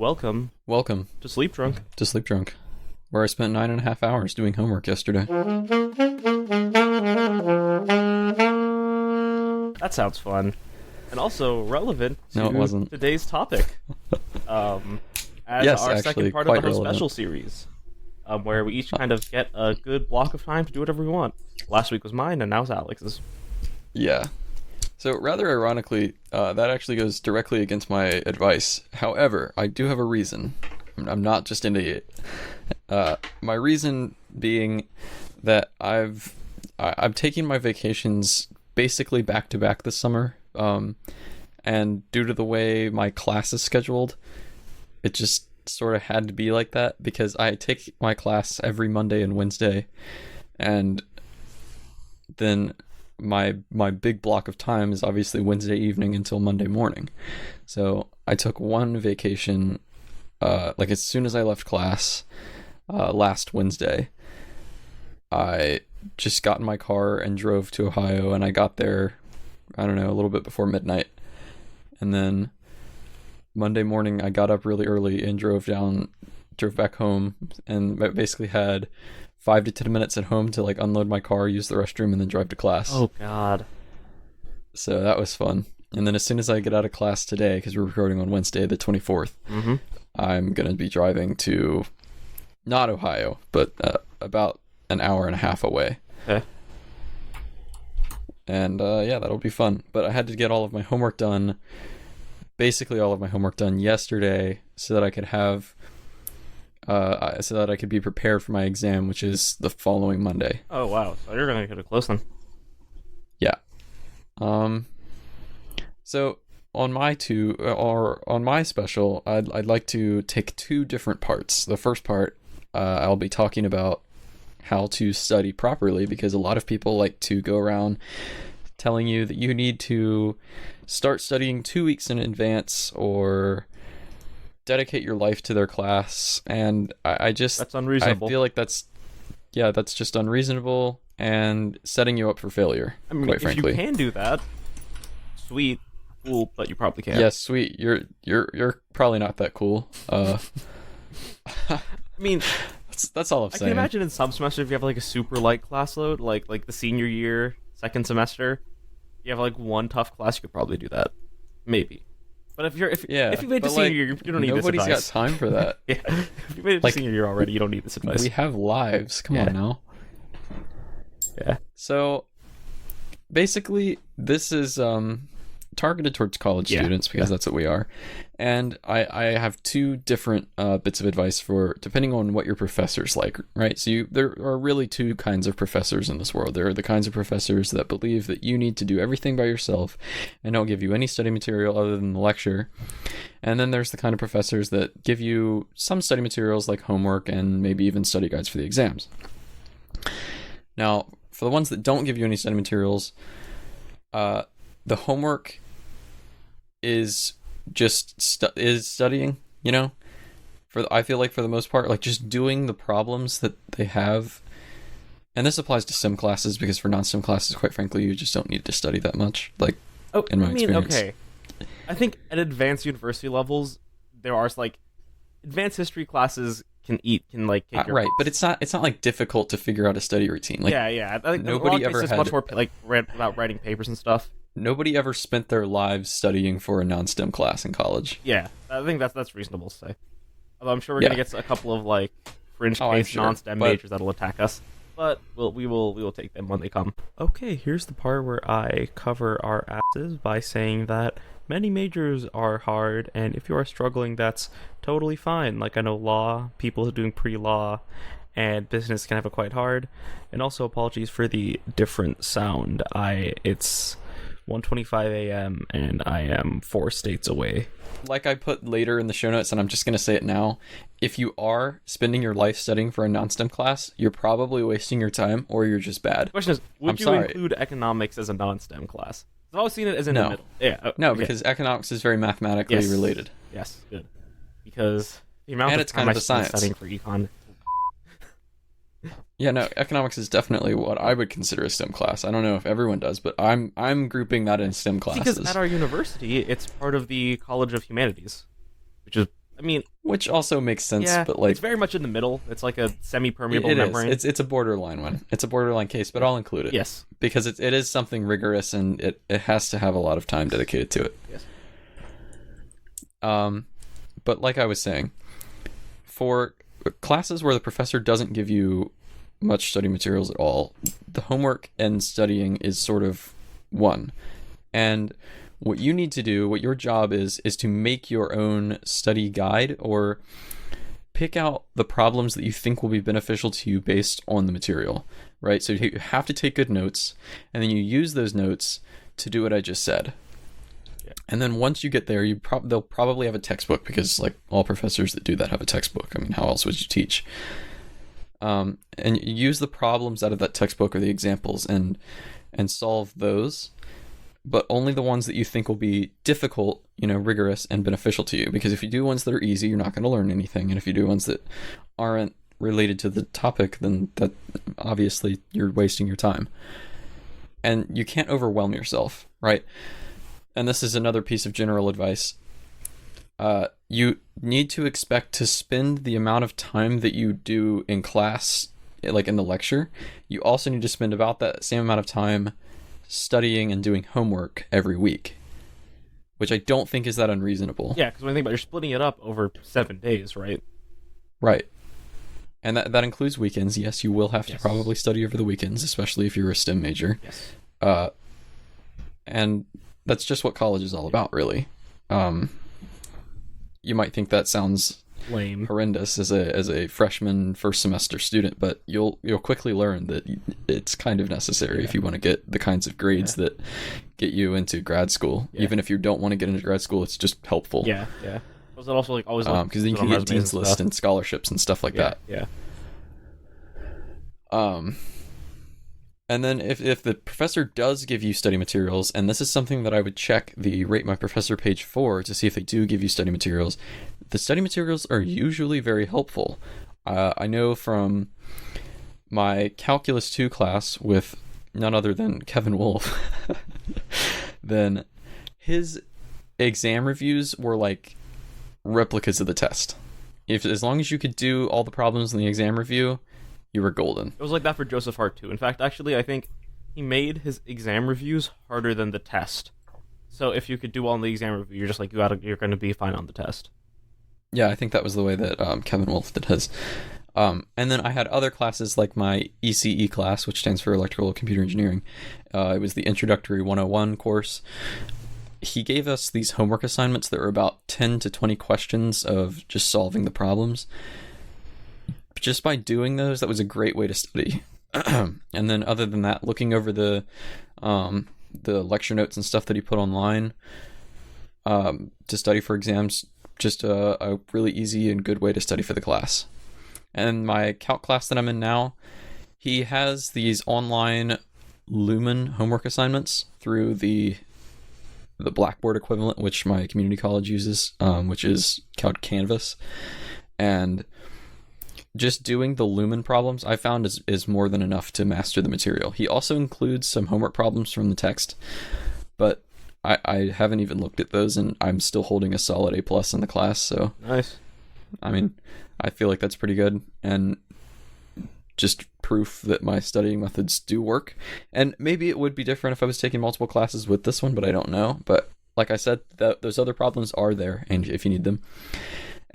Welcome Welcome to Sleepdrunk. Where I spent 9.5 hours doing homework yesterday. That sounds fun. And also relevant No, it to wasn't. today's topic. As Yes, our actually, second part of the quite whole relevant. special series. Where we each kind of get a good block of time to do whatever we want. Last week was mine, and now it's Alex's. Yeah. So, rather ironically, that actually goes directly against my advice. However, I do have a reason. I'm not just an idiot. My reason being that I'm taking my vacations basically back to back this summer. And due to the way my class is scheduled, it just sort of had to be like that because I take my class every Monday and Wednesday, and then my big block of time is obviously Wednesday evening until Monday morning. So I took one vacation like as soon as I left class last Wednesday. I just got in my car and drove to Ohio, and I got there, I don't know, a little bit before midnight. And then Monday morning I got up really early and drove back home, and basically had 5 to 10 minutes at home to like unload my car, use the restroom, and then drive to class. Oh god. So that was fun. And then as soon as I get out of class today, because we're recording on Wednesday the 24th, I'm going to be driving to, not Ohio, but about an hour and a half away. Okay. And yeah, that'll be fun. But I had to get all of my homework done, basically all of my homework done yesterday, so that I could have, so that I could be prepared for my exam, which is the following Monday. Oh wow, so you're gonna get it close then. Yeah. So on my special, I'd like to take two different parts. The first part, I'll be talking about how to study properly, because a lot of people like to go around telling you that you need to start studying 2 weeks in advance or dedicate your life to their class, and I just That's unreasonable. I feel like that's just unreasonable and setting you up for failure. I mean, quite if frankly, you can do that, sweet, cool, but you probably can't. yes, sweet. You're probably not that cool. I mean, that's all I'm I saying. can imagine in some semesters if you have like a super light class load, like the senior year, second semester, you have like one tough class, you could probably do that, maybe. But if you made the senior year, you don't need this advice. Nobody's got time for that. Yeah, if you made it to senior year already, you don't need this advice. We have lives. Come on now. Yeah. So basically, this is targeted towards college students, because that's what we are. And I have two different bits of advice for depending on what your professor's like, right? So there are really two kinds of professors in this world. There are the kinds of professors that believe that you need to do everything by yourself and don't give you any study material other than the lecture. And then there's the kind of professors that give you some study materials like homework and maybe even study guides for the exams. Now, for the ones that don't give you any study materials, the homework is just studying, you know? I feel like for the most part, like just doing the problems that they have. And this applies to STEM classes, because for non-STEM classes, quite frankly, you just don't need to study that much, like, in my experience. Okay. I think at advanced university levels, there are like advanced history classes can kick your right, but it's not like difficult to figure out a study routine. Like, yeah. I think nobody ever it's had much more like about writing papers and stuff. Nobody ever spent their lives studying for a non-STEM class in college. Yeah, I think that's reasonable to say. Although I'm sure we're gonna get a couple of like fringe case non-STEM majors that'll attack us, but we will take them when they come. Okay, here's the part where I cover our asses by saying that many majors are hard, and if you are struggling, that's totally fine. Like, I know law, people doing pre-law, and business can have it quite hard. And also, apologies for the different sound. It's 1:25 a.m. and I am 4 states away. Like I put later in the show notes, and I'm just going to say it now, if you are spending your life studying for a non-STEM class, you're probably wasting your time, or you're just bad. The question is, would you include economics as a non-STEM class? I've always seen it as in the middle. Yeah. No, because economics is very mathematically related. Yes, good. Because the amount of time I spent studying for econ. Yeah, no, economics is definitely what I would consider a STEM class. I don't know if everyone does, but I'm grouping that in STEM classes. Because at our university, it's part of the College of Humanities, which is I mean, which also makes sense, yeah, but like it's very much in the middle. It's like a semi-permeable membrane. It's a borderline one. It's a borderline case, but I'll include it. Yes, because it is something rigorous, and it has to have a lot of time dedicated to it. Yes. But like I was saying, for classes where the professor doesn't give you much study materials at all, the homework and studying is sort of one. And what you need to do, what your job is to make your own study guide, or pick out the problems that you think will be beneficial to you based on the material, right? So you have to take good notes, and then you use those notes to do what I just said. Yeah. And then once you get there, they'll probably have a textbook, because like all professors that do that have a textbook. I mean, how else would you teach? And you use the problems out of that textbook or the examples and solve those, but only the ones that you think will be difficult, rigorous and beneficial to you. Because if you do ones that are easy, you're not going to learn anything. And if you do ones that aren't related to the topic, then that obviously you're wasting your time. And you can't overwhelm yourself, right? And this is another piece of general advice. You need to expect to spend the amount of time that you do in class, like in the lecture. You also need to spend about that same amount of time studying and doing homework every week, which I don't think is that unreasonable. Yeah, because when you think about it, you're splitting it up over 7 days, right? Right. And that includes weekends. Yes, you will have to probably study over the weekends, especially if you're a STEM major. Yes. And that's just what college is all about, really. You might think that sounds lame, horrendous as a freshman first semester student, but you'll quickly learn that it's kind of necessary if you want to get the kinds of grades that get you into grad school. Even if you don't want to get into grad school, it's just helpful. Yeah. Was it also like always because then you can get dean's list and scholarships and stuff like that. Yeah. And then if the professor does give you study materials, and this is something that I would check the Rate My Professor page for to see if they do give you study materials, the study materials are usually very helpful. I know from my Calculus 2 class with none other than Kevin Wolf, then his exam reviews were like replicas of the test. As long as you could do all the problems in the exam review, you were golden. It was like that for Joseph Hart too. In fact, actually, I think he made his exam reviews harder than the test. So if you could do well in the exam review, you're just like you're going to be fine on the test. Yeah, I think that was the way that Kevin Wolf did his. And then I had other classes like my ECE class, which stands for Electrical Computer Engineering. It was the Introductory 101 course. He gave us these homework assignments that were about 10 to 20 questions of just solving the problems. Just by doing those, that was a great way to study. And then other than that, looking over the lecture notes and stuff that he put online to study for exams, just a really easy and good way to study for the class. And my calc class that I'm in now, he has these online Lumen homework assignments through the Blackboard equivalent, which my community college uses, which is called Canvas. And just doing the Lumen problems, I found is more than enough to master the material. He also includes some homework problems from the text, but I haven't even looked at those, and I'm still holding a solid A+ in the class. So nice. I mean, I feel like that's pretty good, and just proof that my studying methods do work. And maybe it would be different if I was taking multiple classes with this one, but I don't know. But like I said, those other problems are there, and if you need them.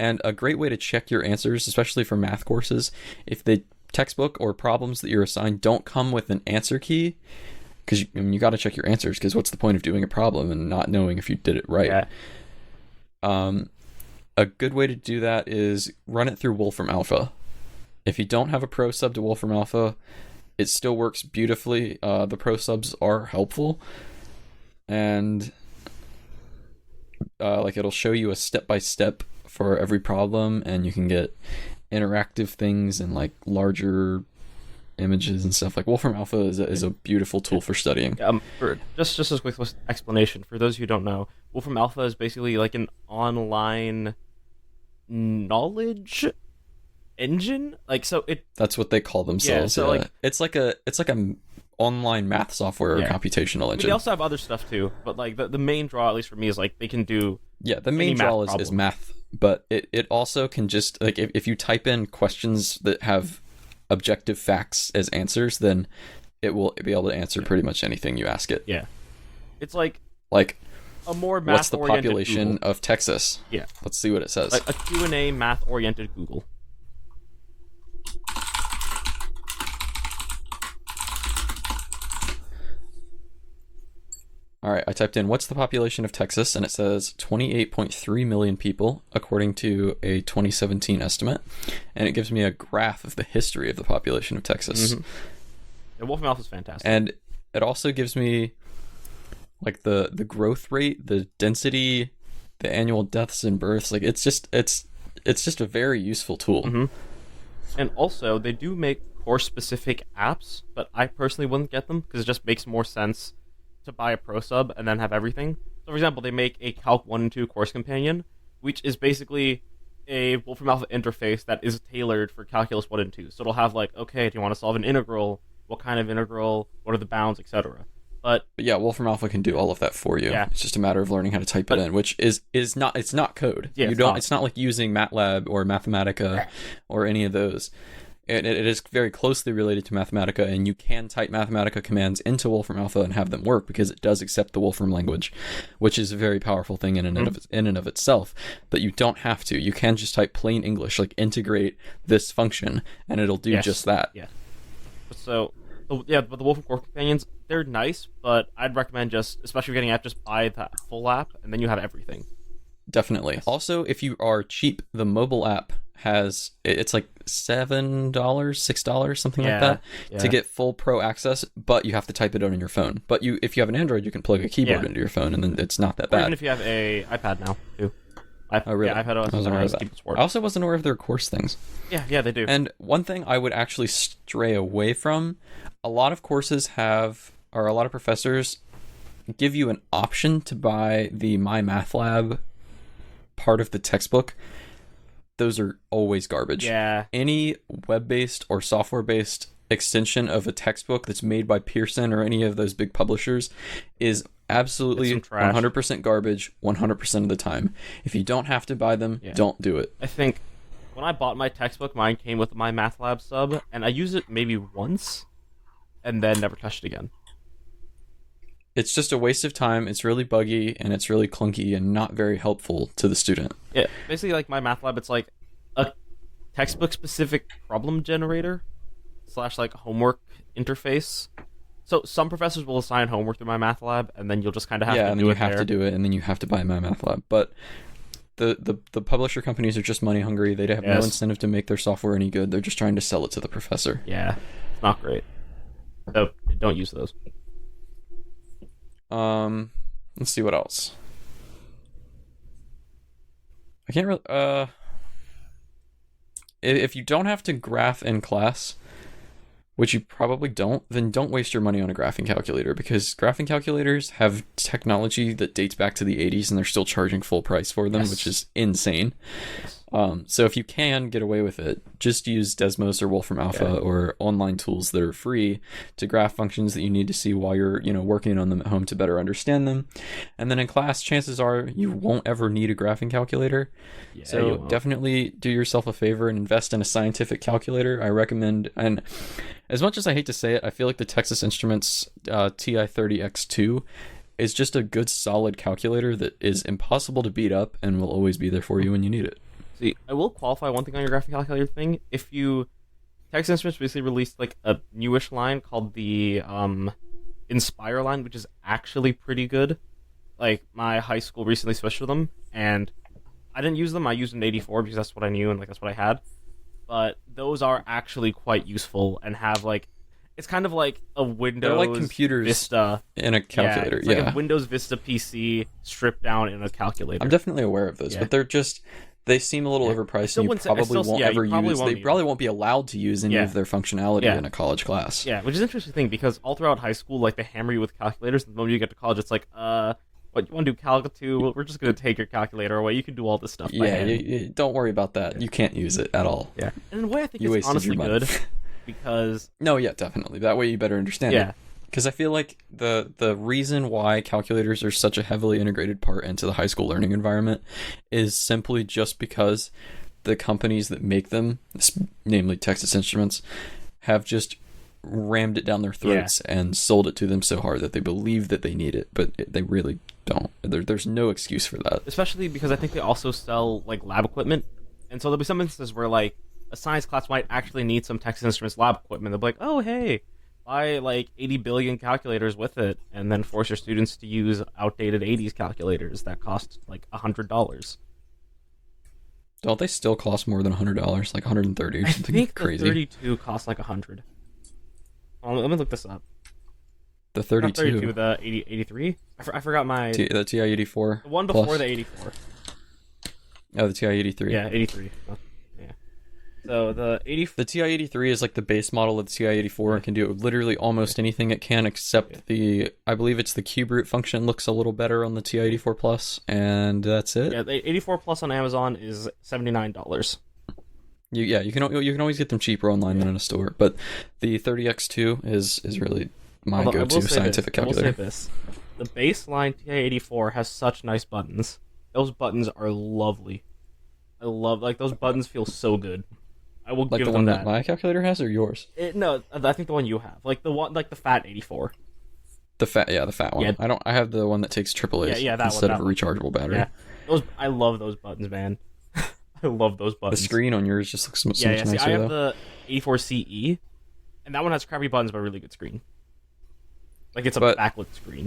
And a great way to check your answers, especially for math courses, if the textbook or problems that you're assigned don't come with an answer key, because you got to check your answers, because what's the point of doing a problem and not knowing if you did it right? Yeah. A good way to do that is run it through Wolfram Alpha. If you don't have a pro sub to Wolfram Alpha, it still works beautifully. The pro subs are helpful, and it'll show you a step-by-step for every problem, and you can get interactive things and like larger images and stuff. Like Wolfram Alpha is a beautiful tool for studying. Just as a quick explanation for those who don't know, Wolfram Alpha is basically like an online knowledge engine. That's what they call themselves. Yeah, so it's like a online math software or computational engine. They also have other stuff too, but like the main draw, at least for me, is like they can do Yeah, the main draw is math, but it also can just, like, if you type in questions that have objective facts as answers, then it will be able to answer pretty much anything you ask it. Yeah. It's like a more math-oriented what's the population Google. of Texas? Yeah. Let's see what it says. Like a Q&A math-oriented Google. All right, I typed in what's the population of Texas, and it says 28.3 million people, according to a 2017 estimate. And it gives me a graph of the history of the population of Texas. Mm-hmm. Yeah, Wolfram Alpha is fantastic. And it also gives me like the growth rate, the density, the annual deaths and births. Like it's just a very useful tool. Mm-hmm. And also, they do make course-specific apps, but I personally wouldn't get them because it just makes more sense to buy a Pro Sub and then have everything. So, for example, they make a Calc 1 and 2 course companion, which is basically a Wolfram Alpha interface that is tailored for Calculus 1 and 2. So it'll have, like, okay, do you want to solve an integral? What kind of integral? What are the bounds, etc.? But yeah, Wolfram Alpha can do all of that for you. Yeah. It's just a matter of learning how to type it in, which is not, it's not code. Yeah, it's not like using MATLAB or Mathematica or any of those. It is very closely related to Mathematica, and you can type Mathematica commands into Wolfram Alpha and have them work because it does accept the Wolfram language, which is a very powerful thing in and of itself. But you don't have to. You can just type plain English, like integrate this function, and it'll do just that. Yeah. So, but the Wolfram Core Companions, they're nice, but I'd recommend just, especially if you're getting an app, just buy the full app, and then you have everything. Definitely. Also, if you are cheap, the mobile app it's like $7, $6, something like that, to get full pro access, but you have to type it out on your phone. But if you have an Android, you can plug a keyboard into your phone, and then it's not that bad. Even if you have a iPad now, too. Oh, really? Yeah, iPad OS I wasn't aware of that. I also wasn't aware of their course things. Yeah, they do. And one thing I would actually stray away from, a lot of courses a lot of professors give you an option to buy the MyMathLab part of the textbook. Those are always garbage. Yeah. Any web-based or software-based extension of a textbook that's made by Pearson or any of those big publishers is absolutely 100% garbage 100% of the time. If you don't have to buy them, don't do it. I think when I bought my textbook, mine came with my MathLab sub, and I used it maybe once, and then never touched it again. It's just a waste of time. It's really buggy, and it's really clunky and not very helpful to the student. Yeah, basically, like my MathLab, it's like a textbook-specific problem generator / like homework interface. So some professors will assign homework through my MathLab, and then you'll just kind of have to do it. Yeah, and then you have to do it, and then you have to buy my MathLab. But the publisher companies are just money hungry. They have no incentive to make their software any good. They're just trying to sell it to the professor. Yeah, it's not great. So don't use those. Let's see what else. I can't really, if you don't have to graph in class, which you probably don't, then don't waste your money on a graphing calculator, because graphing calculators have technology that dates back to the 80s and they're still charging full price for them, which is insane. So if you can get away with it, just use Desmos or Wolfram Alpha or online tools that are free to graph functions that you need to see while you're, working on them at home to better understand them. And then in class, chances are you won't ever need a graphing calculator. So definitely do yourself a favor and invest in a scientific calculator. I recommend, and as much as I hate to say it, I feel like the Texas Instruments TI-30X2 is just a good solid calculator that is impossible to beat up and will always be there for you when you need it. See, I will qualify one thing on your graphing calculator thing. Texas Instruments basically released like a newish line called the Inspire line, which is actually pretty good. Like, my high school recently switched to them, and I didn't use them. I used an 84 because that's what I knew and that's what I had. But those are actually quite useful and have it's kind of like a Windows They're like computers Vista in a calculator. Yeah, it's like a Windows Vista PC stripped down in a calculator. I'm definitely aware of those, but they seem a little overpriced, and you probably won't ever use. They probably won't be allowed to use any of their functionality in a college class. Yeah, which is an interesting thing, because all throughout high school, they hammer you with calculators, and the moment you get to college, it's like, what, you want to do Calc 2? Well, we're just going to take your calculator away. You can do all this stuff by hand. You don't worry about that. You can't use it at all. Yeah, and in a way, I think it's honestly good, because... No, yeah, definitely. That way you better understand it. Because I feel like the reason why calculators are such a heavily integrated part into the high school learning environment is simply just because the companies that make them, namely Texas Instruments, have just rammed it down their throats and sold it to them so hard that they believe that they need it, but they really don't. There's no excuse for that. Especially because I think they also sell like lab equipment, and so there'll be some instances where like a science class might actually need some Texas Instruments lab equipment. They'll be like, oh hey, buy like 80 billion calculators with it, and then force your students to use outdated 80s calculators that cost like $100. Don't they still cost more than $100? Like $130 or something think crazy? The 32 costs like $100. Let me look this up. The 32? Not 32, the 83? I forgot my... the TI-84. The one before the 84. Oh, the TI-83. Yeah, 83. Yeah. So the 84... The TI-83 is like the base model of the TI-84 and can do literally almost anything it can except I believe it's the cube root function looks a little better on the TI-84 Plus, and that's it. Yeah, the 84 Plus on Amazon is $79. You can always get them cheaper online than in a store, but the 30X2 is really my go-to scientific calculator. I will say this. The baseline TI-84 has such nice buttons. Those buttons are lovely. I love, like, those buttons feel so good. I will give them that. Like the one that my calculator has, or yours? No, I think the one you have. Like the fat 84. The fat one. Yeah. I have the one that takes AAA's instead of a rechargeable battery. Yeah. I love those buttons, man. I love those buttons. The screen on yours just looks so much nicer. See, I have the 84CE, and that one has crappy buttons but a really good screen. Like, it's a backlit screen.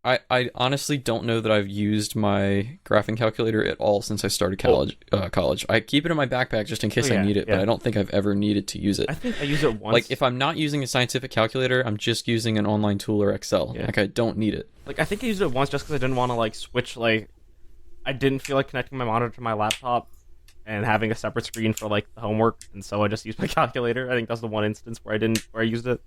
I honestly don't know that I've used my graphing calculator at all since I started college. I keep it in my backpack just in case I need it, but I don't think I've ever needed to use it. I think I use it once. Like, if I'm not using a scientific calculator, I'm just using an online tool or Excel. Yeah. Like, I don't need it. Like, I think I used it once just because I didn't want to, like, switch, like... I didn't feel like connecting my monitor to my laptop and having a separate screen for, like, the homework, and so I just used my calculator. I think that's the one instance where I used it.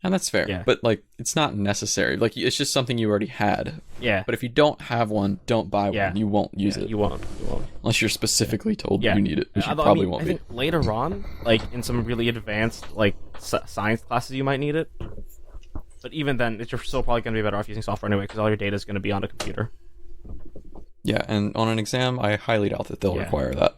And that's fair. Yeah. But, like, it's not necessary. Like, it's just something you already had. Yeah. But if you don't have one, don't buy one. You won't use it. You won't. Unless you're specifically told you need it, which you probably won't be. I think later on, like, in some really advanced, like, science classes, you might need it. But even then, you're still probably going to be better off using software anyway, because all your data is going to be on a computer. Yeah, and on an exam, I highly doubt that they'll require that.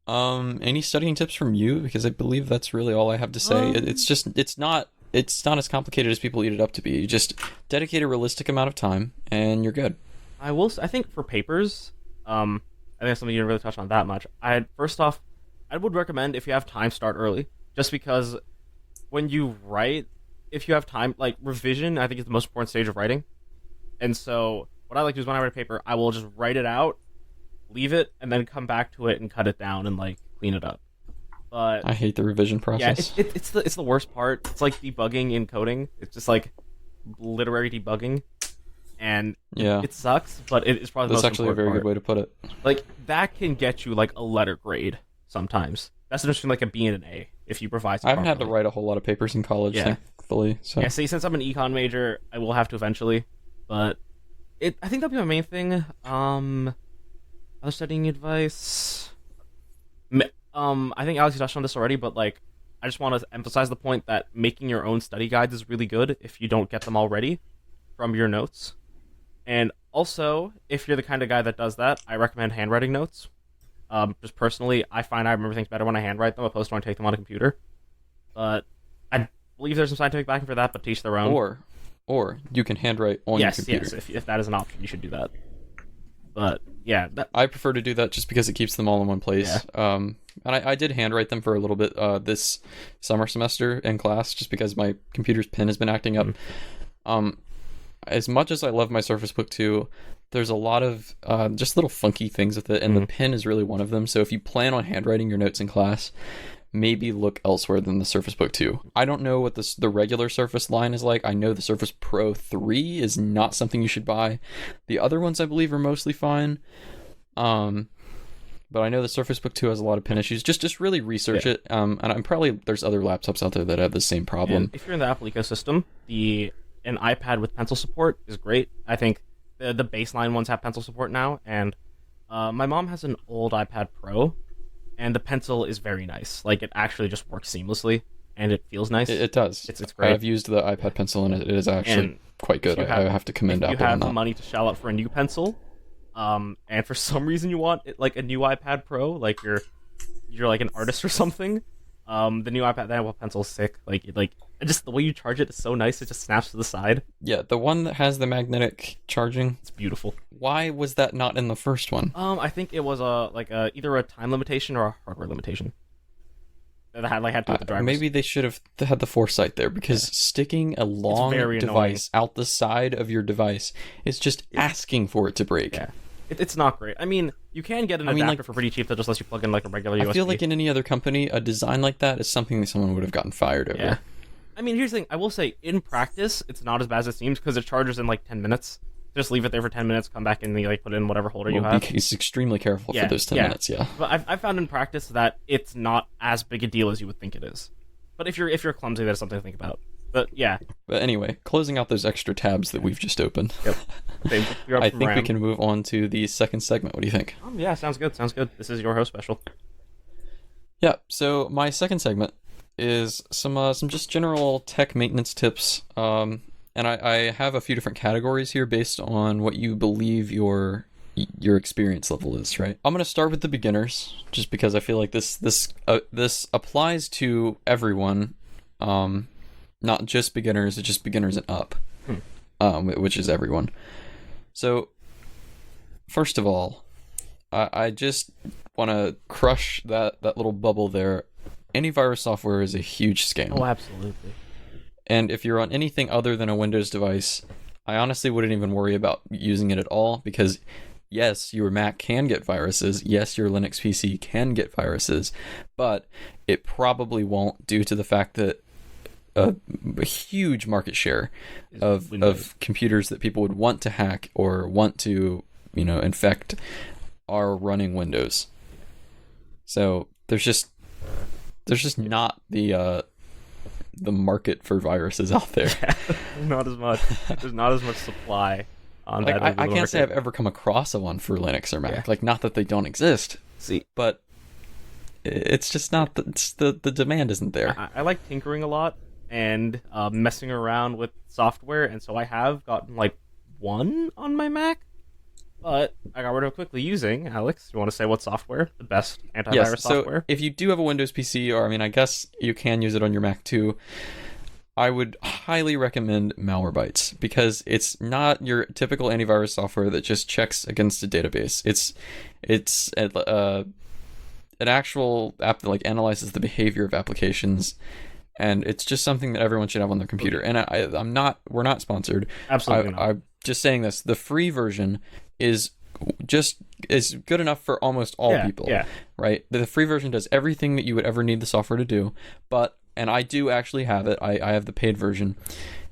Any studying tips from you? Because I believe that's really all I have to say. It's not as complicated as people eat it up to be. You just dedicate a realistic amount of time, and you're good. I think for papers, I think that's something you didn't really touch on that much. First off, I would recommend, if you have time, start early. Just because when you write, if you have time, like, revision, I think is the most important stage of writing. And so what I like to do is when I write a paper, I will just write it out, leave it, and then come back to it and cut it down and, like, clean it up. But I hate the revision process. Yeah, it's the worst part. It's like debugging in coding. It's just like literary debugging, and it sucks. But it's probably the most actually a very good way to put it. Like, that can get you like a letter grade sometimes. That's between like a B and an A if you provide. I haven't had to write a whole lot of papers in college, thankfully. So. Yeah, see, since I'm an econ major, I will have to eventually. But I think that'll be my main thing. Other studying advice. I think Alex touched on this already, but like, I just want to emphasize the point that making your own study guides is really good if you don't get them already from your notes. And also, if you're the kind of guy that does that, I recommend handwriting notes. Just personally, I find I remember things better when I handwrite them opposed to when I take them on a computer. But I believe there's some scientific backing for that, but teach their own. Or you can handwrite on your computer. Yes, if that is an option, you should do that. But yeah, I prefer to do that just because it keeps them all in one place. Yeah. And I did handwrite them for a little bit this summer semester in class, just because my computer's pen has been acting up. As much as I love my Surface Book 2, there's a lot of just little funky things with it, and the pen is really one of them. So if you plan on handwriting your notes in class, maybe look elsewhere than the Surface Book 2. I don't know what the regular Surface line is like. I know the Surface Pro 3 is not something you should buy. The other ones, I believe, are mostly fine. But I know the Surface Book 2 has a lot of pen issues. Just really research it. And I'm probably there's other laptops out there that have the same problem. And if you're in the Apple ecosystem, an iPad with pencil support is great. I think the baseline ones have pencil support now, and my mom has an old iPad Pro, and the pencil is very nice. Like, it actually just works seamlessly. and it feels nice. It does. It's great. I've used the iPad pencil, and it is actually quite good. I have to commend Apple on that. If you have money to shell out for a new pencil, and for some reason you want like a new iPad Pro, like you're like an artist or something, the new iPad, the Apple Pencil is sick. Like just the way you charge it is so nice. It just snaps to the side. Yeah, the one that has the magnetic charging. It's beautiful. Why was that not in the first one? I think it was either a time limitation or a hardware limitation. That had to do with the drivers. Maybe they should have had the foresight there, because sticking a long device out the side of your device is just asking for it to break. Yeah. It's not great. I mean, you can get an adapter for pretty cheap that just lets you plug in like a regular USB. I feel like in any other company, a design like that is something that someone would have gotten fired over. Yeah. I mean, here's the thing. I will say, in practice, it's not as bad as it seems, because it charges in like 10 minutes. Just leave it there for 10 minutes, come back and like put it in whatever holder you have. He's extremely careful for those 10 minutes, yeah. But I've found in practice that it's not as big a deal as you would think it is. But if you're clumsy, that's something to think about. But yeah. But anyway, closing out those extra tabs that we've just opened. Yep. I think we can move on to the second segment. What do you think? Yeah, sounds good. This is your host special. Yeah, so my second segment is some just general tech maintenance tips. And I have a few different categories here based on what you believe your experience level is, right? I'm going to start with the beginners, just because I feel like this applies to everyone, not just beginners, it's just beginners and up, which is everyone. So, first of all, I just want to crush that little bubble there. Antivirus software is a huge scam. Oh, absolutely. And if you're on anything other than a Windows device, I honestly wouldn't even worry about using it at all, because yes, your Mac can get viruses. Yes, your Linux PC can get viruses, but it probably won't, due to the fact that a huge market share of computers that people would want to hack or want to, infect are running Windows. So there's just not the market for viruses out there. Not as much. There's not as much supply on that. I can't say I've ever come across a one for Linux or Mac. Yeah. Like, not that they don't exist. But it's just not the demand isn't there. I like tinkering a lot and messing around with software, and so I have gotten like one on my Mac. But I got rid of it quickly using, Alex, you want to say what software? The best antivirus software? So if you do have a Windows PC, or I guess you can use it on your Mac too, I would highly recommend Malwarebytes, because it's not your typical antivirus software that just checks against a database. It's an actual app that like analyzes the behavior of applications, and it's just something that everyone should have on their computer. And we're not sponsored. Absolutely not. I'm just saying this. The free version is good enough for almost all people, right? The free version does everything that you would ever need the software to do, and I do actually have it. I have the paid version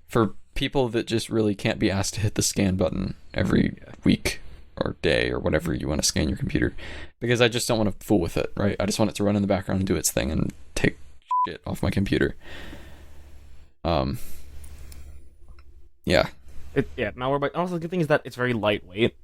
for people that just really can't be asked to hit the scan button every week or day or whatever you want to scan your computer, because I just don't want to fool with it, right? I just want it to run in the background and do its thing and take shit off my computer. Malwarebytes. Also, the good thing is that it's very lightweight.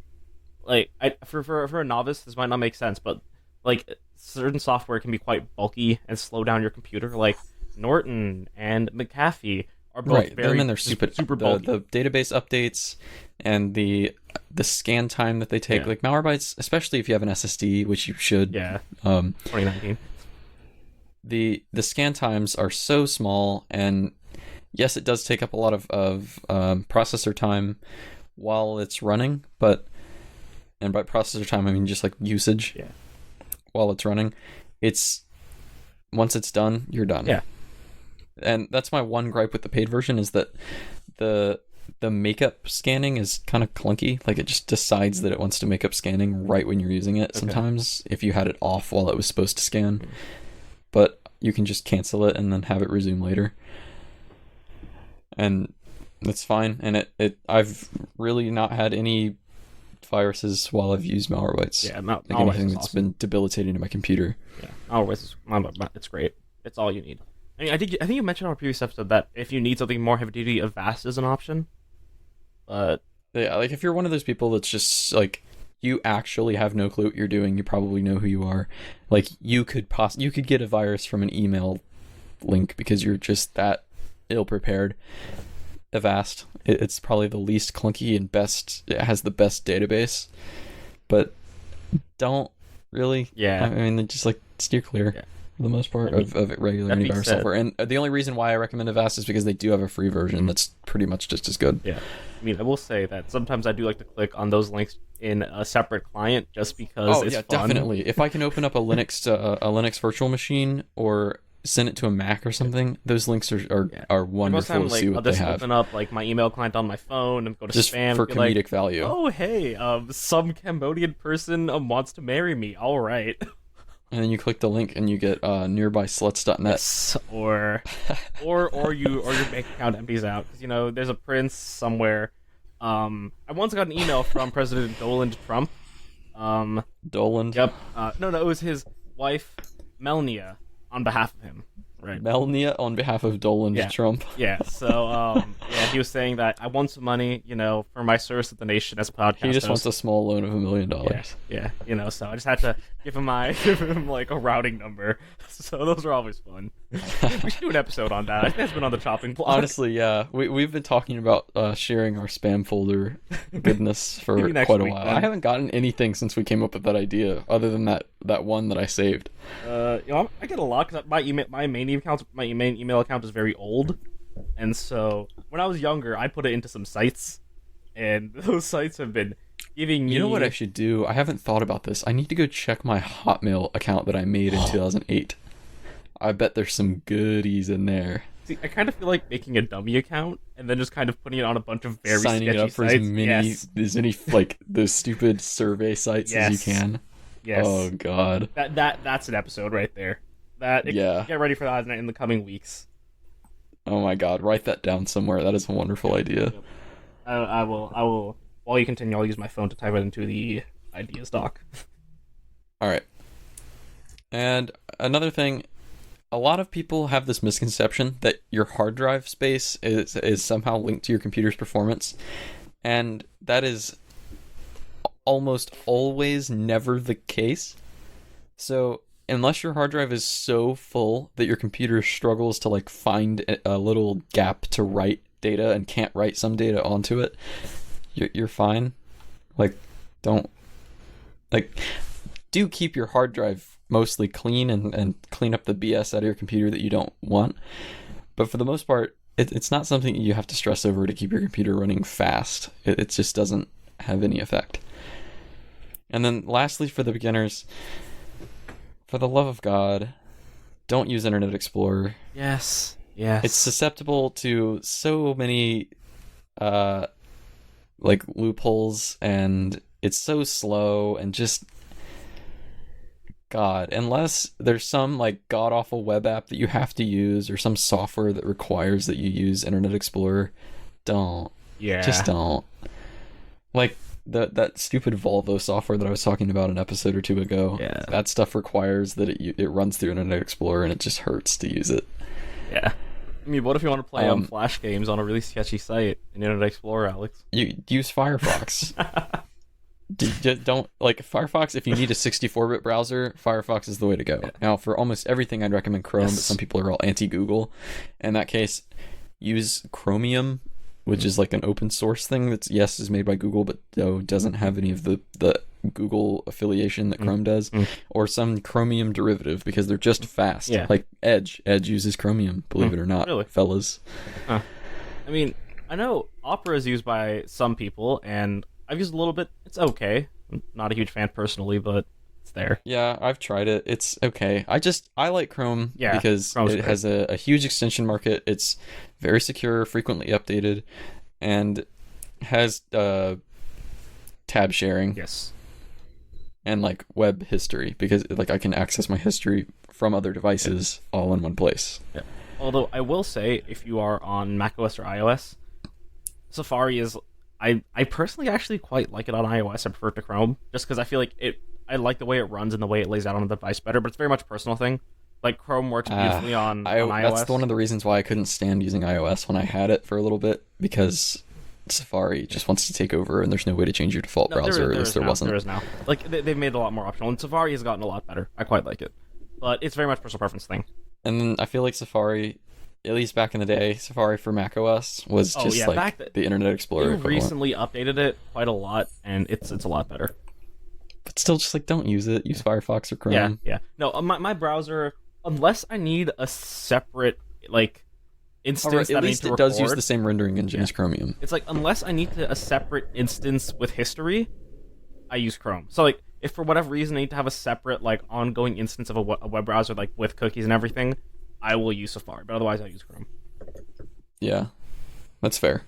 Like, for a novice, this might not make sense, but like certain software can be quite bulky and slow down your computer. Like Norton and McAfee are both they're super bulky. The database updates and the scan time that they take, like Malwarebytes, especially if you have an SSD, which you should. 2019. The scan times are so small, and yes, it does take up a lot of processor time while it's running, and by processor time, I mean just like usage. Yeah. While it's running, once it's done, you're done. Yeah. And that's my one gripe with the paid version, is that the makeup scanning is kind of clunky. Like, it just decides that it wants to make up scanning right when you're using it. Sometimes if you had it off while it was supposed to scan, but you can just cancel it and then have it resume later. And that's fine. And I've really not had any viruses while I've used Malwarebytes. Yeah, anything that's been debilitating to my computer. Yeah, Malwarebytes it's great. It's all you need. I mean, I think you mentioned on a previous episode that if you need something more heavy duty, Avast is an option. But yeah, like if you're one of those people that's just like, you actually have no clue what you're doing, you probably know who you are. Like, you could get a virus from an email link because you're just that ill-prepared. Avast, it's probably the least clunky and best. It has the best database, but don't really. Yeah. I mean, just like steer clear for the most part of regular antivirus software. And the only reason why I recommend Avast is because they do have a free version that's pretty much just as good. Yeah. I mean, I will say that sometimes I do like to click on those links in a separate client just because it's fun. Definitely. If I can open up a Linux virtual machine or send it to a Mac or something, those links are wonderful to see what they have. I'll just open up like my email client on my phone and go to just spam for comedic value. Oh, hey, some Cambodian person wants to marry me. All right. And then you click the link and you get nearbysluts.net. Yes, or your bank account empties out because there's a prince somewhere. I once got an email from President Donald Trump. Doland. Yep. No, it was his wife Melania on behalf of him. Right. Melania on behalf of Doland Trump. Yeah. So he was saying that I want some money, for my service to the nation as a podcast. He just wants a small loan of $1 million. Yeah. So I just had to give him like a routing number. So those are always fun. We should do an episode on that. I think that's been on the chopping block. Honestly, yeah. We've been talking about sharing our spam folder goodness for quite a while. Then. I haven't gotten anything since we came up with that idea, other than that one that I saved. I get a lot because my main email account is very old, and so when I was younger, I put it into some sites, and those sites have been giving me... You know what I should do? I haven't thought about this. I need to go check my Hotmail account that I made in 2008. I bet there's some goodies in there. See, I kind of feel like making a dummy account and then just kind of putting it on a bunch of very signing sketchy up for sites. as many like those stupid survey sites as you can. Yes. Oh god. That's an episode right there. Get ready for that in the coming weeks. Oh my god, write that down somewhere. That is a wonderful idea. Yep. I will. While you continue, I'll use my phone to type it into the ideas doc. All right. And another thing, a lot of people have this misconception that your hard drive space is somehow linked to your computer's performance, and that is almost always never the case. So unless your hard drive is so full that your computer struggles to like find a little gap to write data and can't write some data onto it, you're fine. Do keep your hard drive mostly clean and clean up the BS out of your computer that you don't want. But for the most part, it's not something you have to stress over to keep your computer running fast. It just doesn't have any effect. And then lastly, for the beginners, for the love of God, don't use Internet Explorer. Yes. It's susceptible to so many loopholes, and it's so slow, and just God, unless there's some like god-awful web app that you have to use or some software that requires that you use Internet Explorer, don't. Yeah. Just don't. Like that stupid Volvo software that I was talking about an episode or two ago. Yeah. That stuff requires that it runs through Internet Explorer, and it just hurts to use it. Yeah. I mean, what if you want to play Flash games on a really sketchy site in Internet Explorer, Alex? You use Firefox. Don't like Firefox. If you need a 64-bit browser, Firefox is the way to go. Yeah. Now, for almost everything, I'd recommend Chrome, but some people are all anti-Google. In that case, use Chromium, which is like an open source thing that's is made by Google, but doesn't have any of the Google affiliation that Chrome does, or some Chromium derivative, because they're just fast. Yeah. Like Edge uses Chromium, believe it or not, really? Fellas. I mean, I know Opera is used by some people, and I've used a little bit. It's okay. I'm not a huge fan personally, but it's there. Yeah, I've tried it. It's okay. I like Chrome because Chrome's it has a huge extension market. It's very secure, frequently updated, and has tab sharing. Yes. And like web history, because like I can access my history from other devices all in one place. Yeah. Although I will say, if you are on macOS or iOS, Safari is... I personally actually quite like it on iOS. I prefer it to Chrome, just because I feel like I like the way it runs and the way it lays out on the device better, but it's very much a personal thing. Like, Chrome works beautifully on iOS. That's one of the reasons why I couldn't stand using iOS when I had it for a little bit, because Safari just wants to take over, and there's no way to change your default browser, or at least there wasn't. There is now. Like, they've made it a lot more optional, and Safari has gotten a lot better. I quite like it. But it's very much a personal preference thing. And then I feel like Safari, at least back in the day, Safari for macOS was just the Internet Explorer. They recently updated it quite a lot, and it's a lot better. But still, just don't use it. Use Firefox or Chrome. Yeah. No, my browser, unless I need a separate instance that I need to record. At least it does use the same rendering engine as Chromium. It's unless I need a separate instance with history, I use Chrome. So if for whatever reason I need to have a separate ongoing instance of a web browser with cookies and everything, I will use Safari. But otherwise, I use Chrome. Yeah, that's fair.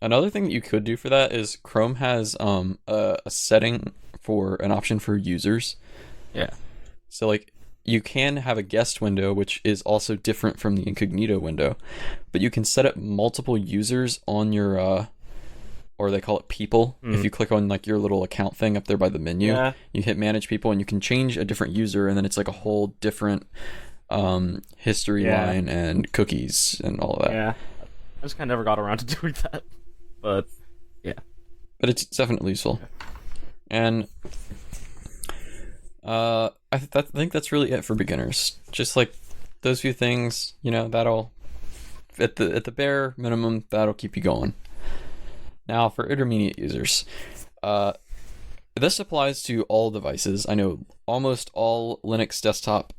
Another thing that you could do for that is Chrome has a setting for an option for users. Yeah. So you can have a guest window, which is also different from the incognito window, but you can set up multiple users on your or they call it people. If you click on your little account thing up there by the menu, you hit manage people and you can change a different user, and then it's a whole different history line and cookies and all of that. Yeah. I just kind of never got around to doing that. But yeah. But it's definitely useful. And I think that's really it for beginners. Just those few things, that'll at the bare minimum, that'll keep you going. Now for intermediate users, this applies to all devices. I know almost all Linux desktop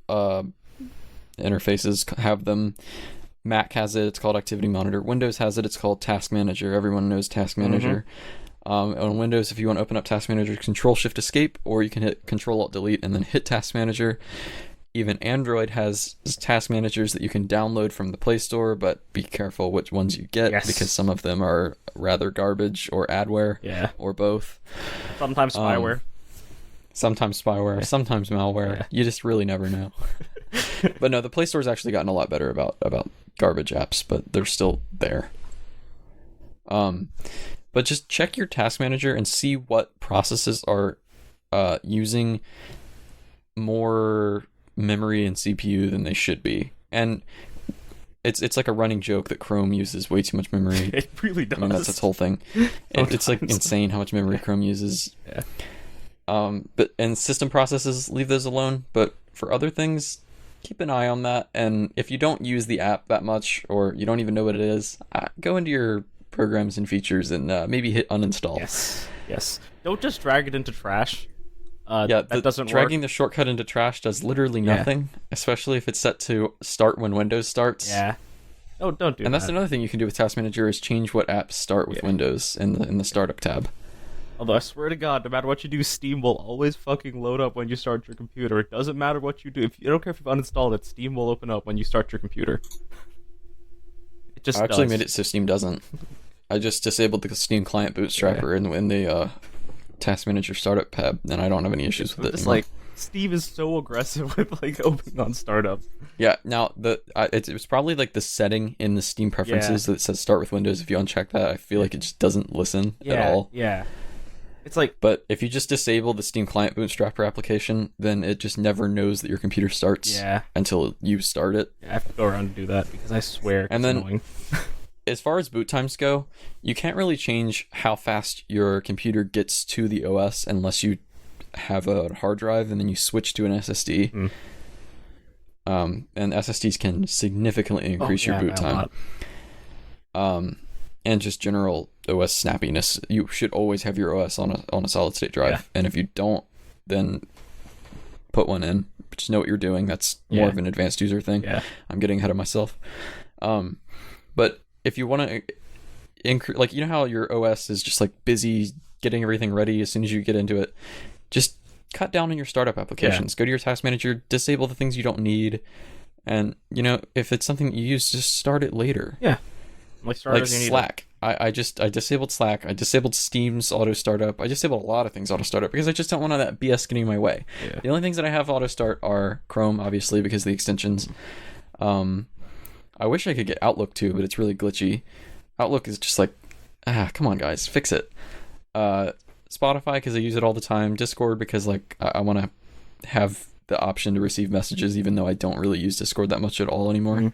interfaces have them. Mac has it. It's called Activity Monitor. Windows has it. It's called Task Manager. Everyone knows Task Manager. On Windows, if you want to open up Task Manager, Control-Shift-Escape, or you can hit Control-Alt-Delete and then hit Task Manager. Even Android has task managers that you can download from the Play Store, but be careful which ones you get, because some of them are rather garbage or adware, or both. Sometimes spyware. Sometimes malware. You just really never know. But no, the Play Store's actually gotten a lot better about garbage apps, but they're still there. But just check your task manager and see what processes are using more memory and CPU than they should be. And it's like a running joke that Chrome uses way too much memory. It really does. I mean, that's its whole thing. It's insane how much memory Chrome uses. Yeah. And system processes, leave those alone. But for other things, keep an eye on that. And if you don't use the app that much, or you don't even know what it is, go into your programs and features and maybe hit uninstall. Yes. Don't just drag it into trash. That doesn't work. Dragging the shortcut into trash does literally nothing, especially if it's set to start when Windows starts. Yeah. Oh, don't do that. And that's another thing you can do with Task Manager is change what apps start with Windows in the startup tab. Although I swear to God, no matter what you do, Steam will always fucking load up when you start your computer. It doesn't matter what you do. I don't care if you've uninstalled it, Steam will open up when you start your computer. It just I actually made it so Steam doesn't. I just disabled the Steam Client Bootstrapper in the Task Manager startup tab, and I don't have any issues with it. Just Steam is so aggressive with opening on startup. Yeah, now it's probably the setting in the Steam preferences that says start with Windows. If you uncheck that, I feel like it just doesn't listen at all. Yeah. It's but if you just disable the Steam Client Bootstrapper application, then it just never knows that your computer starts until you start it. Yeah, I have to go around and do that because I swear it's annoying. As far as boot times go, you can't really change how fast your computer gets to the OS unless you have a hard drive and then you switch to an SSD. And SSDs can significantly increase your boot time. And just general OS snappiness. You should always have your OS on a solid state drive, and if you don't, then put one in. Just know what you're doing. That's more of an advanced user thing. I'm getting ahead of myself. But if you want to increase, you know how your OS is just busy getting everything ready as soon as you get into it, just cut down on your startup applications. Go to your task manager, disable the things you don't need, and if it's something that you use, just start it later. Like Slack. I disabled Slack. I disabled Steam's auto startup. I disabled a lot of things auto startup because I just don't want that BS getting in my way. The only things that I have auto start are Chrome, obviously, because of the extensions. I wish I could get Outlook too, but it's really glitchy. Outlook is just come on guys, fix it. Spotify because I use it all the time. Discord because I want to have the option to receive messages even though I don't really use Discord that much at all anymore.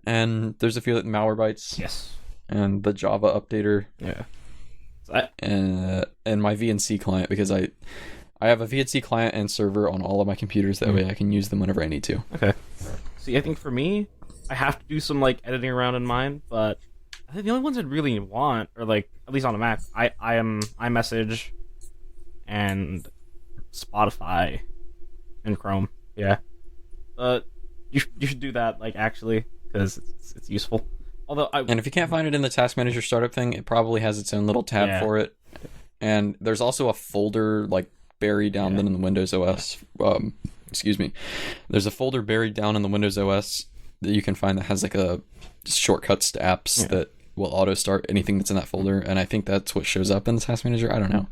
And there's a few Malwarebytes. And the Java updater. And my VNC client because I have a VNC client and server on all of my computers. That way I can use them whenever I need to. Okay. See, I think for me, I have to do some like editing around in mine, but I think the only ones I'd really want are like, at least on a Mac, iMessage and Spotify and Chrome. Yeah. But you should do that, like, actually, because it's useful. Although and if you can't find it in the Task Manager startup thing, it probably has its own little tab for it. And there's also a folder like buried down in the Windows OS. Excuse me. There's a folder buried down in the Windows OS that you can find that has like a shortcuts to apps that will auto start anything that's in that folder. And I think that's what shows up in the Task Manager. I don't know.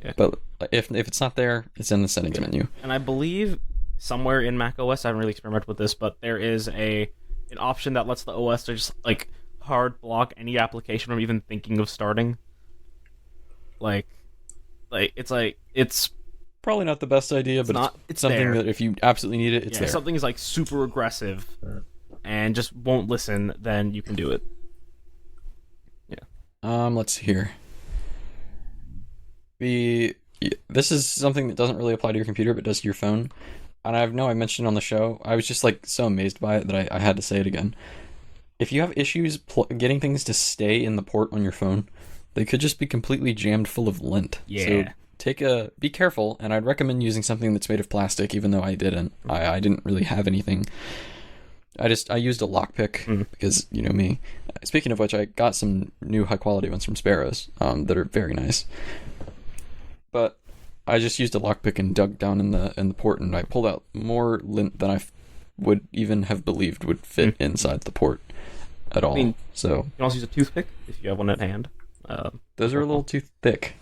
Yeah. But if it's not there, it's in the settings menu. And I believe somewhere in Mac OS, I haven't really experimented with this, but there is an option that lets the OS just like hard block any application from even thinking of starting. It's probably not the best idea, but it's something there. That if you absolutely need it, it's there. If something is like super aggressive and just won't listen, then you can do it. Yeah. Let's see here. This is something that doesn't really apply to your computer, but does to your phone. And I know I mentioned on the show, I was just like so amazed by it that I had to say it again. If you have issues getting things to stay in the port on your phone, they could just be completely jammed full of lint. Yeah. So be careful, and I'd recommend using something that's made of plastic, even though I didn't. I didn't really have anything. I used a lockpick because, you know me. Speaking of which, I got some new high quality ones from Sparrows that are very nice. But I just used a lockpick and dug down in the port, and I pulled out more lint than I would even have believed would fit inside the port at all. You can also use a toothpick if you have one at hand. Those are a little too thick.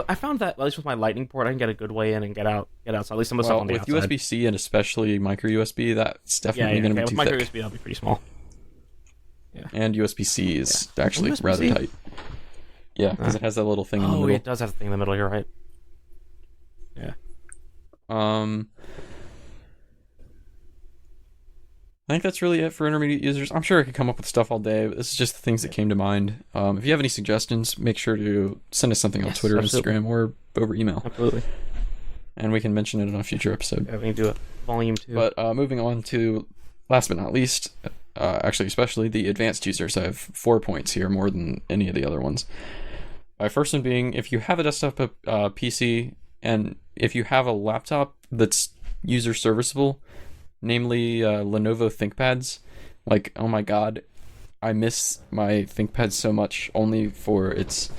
I found that, at least with my Lightning port, I can get a good way in and get out. So at least some of the stuff on the outside. With USB-C and especially micro USB, that's definitely going to be too thick. With micro USB, that'll be pretty small. Yeah. And USB-C is actually rather tight. Yeah, because it has that little thing in the middle. Oh, it does have a thing in the middle, you're right. Yeah. I think that's really it for intermediate users. I'm sure I could come up with stuff all day, but this is just the things that came to mind. If you have any suggestions, make sure to send us something on Twitter, Instagram, or over email. Absolutely. And we can mention it on a future episode. Yeah, we can do it. Volume 2. But moving on to, last but not least, actually especially the advanced users. I have 4 points here, more than any of the other ones. My first one being, if you have a desktop PC, and if you have a laptop that's user serviceable, namely Lenovo ThinkPads, like, oh my god, I miss my ThinkPad so much only for its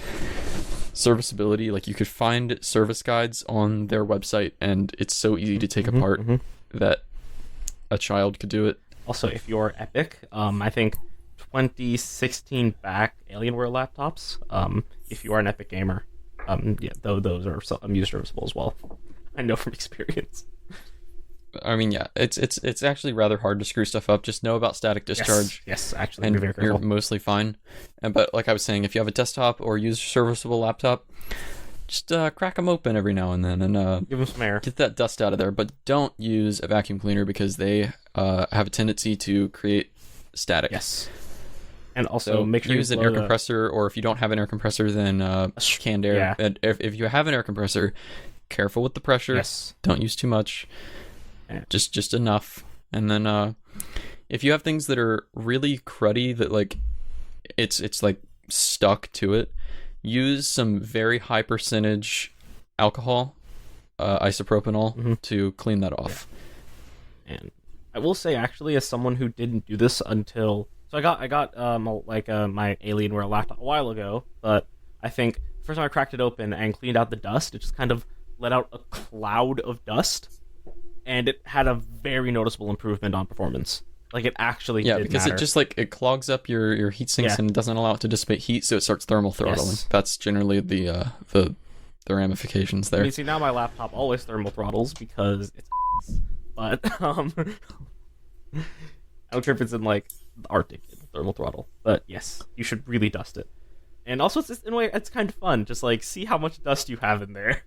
serviceability. Like, you could find service guides on their website, and it's so easy to take apart that a child could do it. Also, if you're Epic, I think 2016 back Alienware laptops, if you are an Epic gamer, those are user serviceable as well. I know from experience. I mean, yeah, it's actually rather hard to screw stuff up. Just know about static discharge. Yes, actually, and be very careful. You're mostly fine. But like I was saying, if you have a desktop or user serviceable laptop, just crack them open every now and then and give them some air. Get that dust out of there. But don't use a vacuum cleaner because they have a tendency to create static. Yes. And also, make sure you use an air compressor, or if you don't have an air compressor, then canned air. Yeah. And if you have an air compressor, careful with the pressure. Yes. Don't use too much. Yeah. Just enough. And then if you have things that are really cruddy, that like it's like stuck to it, use some very high percentage alcohol, isopropanol, to clean that off. Yeah. And I will say, actually, as someone who didn't do this until... So I got my Alienware laptop a while ago, but I think the first time I cracked it open and cleaned out the dust, it just kind of let out a cloud of dust, and it had a very noticeable improvement on performance. Like, it actually did because matter. It just like it clogs up your heat sinks and doesn't allow it to dissipate heat, so it starts thermal throttling. Yes. That's generally the ramifications there. I mean, see, now my laptop always thermal throttles because it's but I don't care if it's in like the Arctic thermal throttle, but yes, you should really dust it. And also, it's in a way, it's kind of fun. Just like see how much dust you have in there,